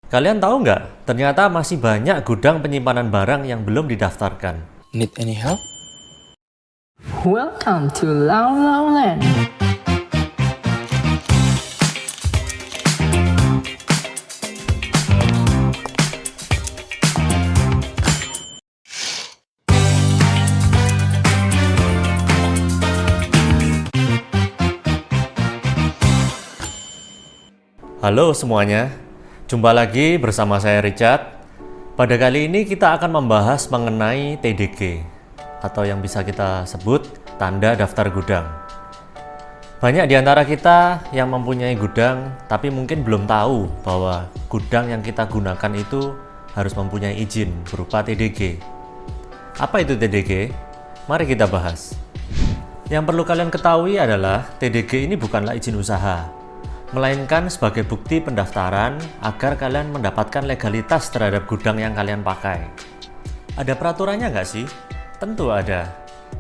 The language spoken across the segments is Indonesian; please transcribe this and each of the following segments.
Kalian tahu nggak, ternyata masih banyak gudang penyimpanan barang yang belum didaftarkan. Need any help? Welcome to Lao Lao Land. Halo semuanya, jumpa lagi bersama saya Richard. Pada kali ini kita akan membahas mengenai TDG atau yang bisa kita sebut tanda daftar gudang. Banyak di antara kita yang mempunyai gudang tapi mungkin belum tahu bahwa gudang yang kita gunakan itu harus mempunyai izin berupa TDG. Apa itu TDG? Mari kita bahas. Yang perlu kalian ketahui adalah TDG ini bukanlah izin usaha, melainkan sebagai bukti pendaftaran agar kalian mendapatkan legalitas terhadap gudang yang kalian pakai. Ada peraturannya nggak sih? Tentu ada.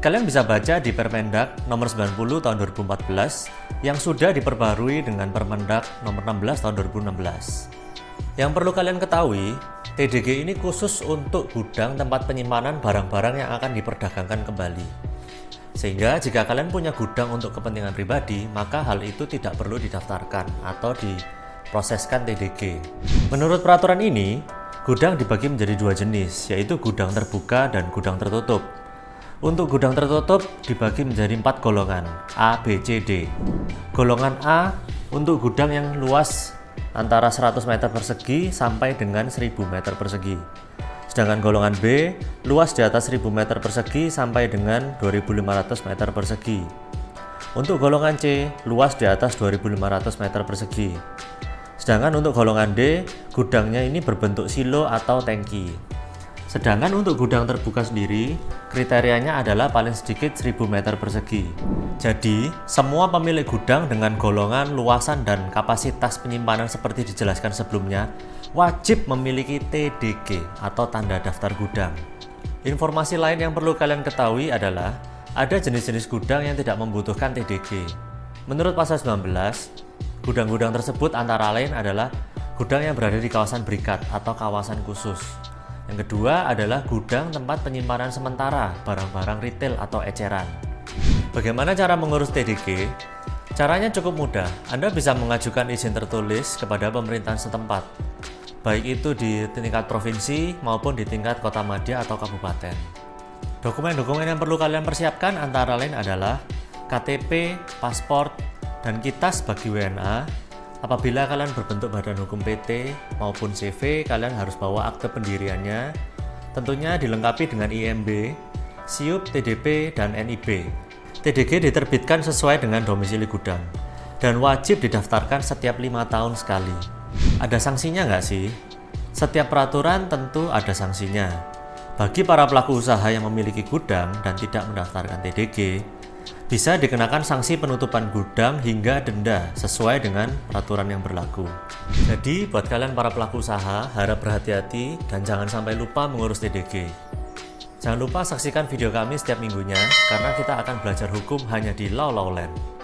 Kalian bisa baca di Permendag nomor 90 tahun 2014 yang sudah diperbarui dengan Permendag nomor 16 tahun 2016. Yang perlu kalian ketahui, TDG ini khusus untuk gudang tempat penyimpanan barang-barang yang akan diperdagangkan kembali. Sehingga jika kalian punya gudang untuk kepentingan pribadi, maka hal itu tidak perlu didaftarkan atau diproseskan TDG. Menurut peraturan ini, gudang dibagi menjadi dua jenis, yaitu gudang terbuka dan gudang tertutup. Untuk gudang tertutup dibagi menjadi 4 golongan, A, B, C, D. Golongan A untuk gudang yang luas antara 100 meter persegi sampai dengan 1000 meter persegi. Sedangkan golongan B luas di atas 1000 meter persegi sampai dengan 2500 meter persegi. Untuk golongan C luas di atas 2500 meter persegi. Sedangkan untuk golongan D, gudangnya ini berbentuk silo atau tangki. Sedangkan untuk gudang terbuka sendiri, kriterianya adalah paling sedikit 1000 meter persegi. Jadi, semua pemilik gudang dengan golongan, luasan, dan kapasitas penyimpanan seperti dijelaskan sebelumnya wajib memiliki TDG atau tanda daftar gudang. Informasi lain yang perlu kalian ketahui adalah ada jenis-jenis gudang yang tidak membutuhkan TDG. Menurut pasal 19, gudang-gudang tersebut antara lain adalah gudang yang berada di kawasan berikat atau kawasan khusus. Yang kedua adalah gudang tempat penyimpanan sementara barang-barang retail atau eceran. Bagaimana cara mengurus TDG? Caranya cukup mudah. Anda bisa mengajukan izin tertulis kepada pemerintahan setempat, baik itu di tingkat provinsi maupun di tingkat kota madya atau kabupaten. Dokumen-dokumen yang perlu kalian persiapkan antara lain adalah KTP, paspor, dan kitas bagi WNA. Apabila kalian berbentuk badan hukum PT maupun CV, kalian harus bawa akte pendiriannya, tentunya dilengkapi dengan IMB, SIUP, TDP, dan NIB. TDG diterbitkan sesuai dengan domisili gudang dan wajib didaftarkan setiap 5 tahun sekali. Ada sanksinya nggak sih? Setiap peraturan tentu ada sanksinya. Bagi para pelaku usaha yang memiliki gudang dan tidak mendaftarkan TDG, bisa dikenakan sanksi penutupan gudang hingga denda sesuai dengan peraturan yang berlaku. Jadi buat kalian para pelaku usaha, harap berhati-hati dan jangan sampai lupa mengurus TDG. Jangan lupa saksikan video kami setiap minggunya karena kita akan belajar hukum hanya di Lao Lao Land.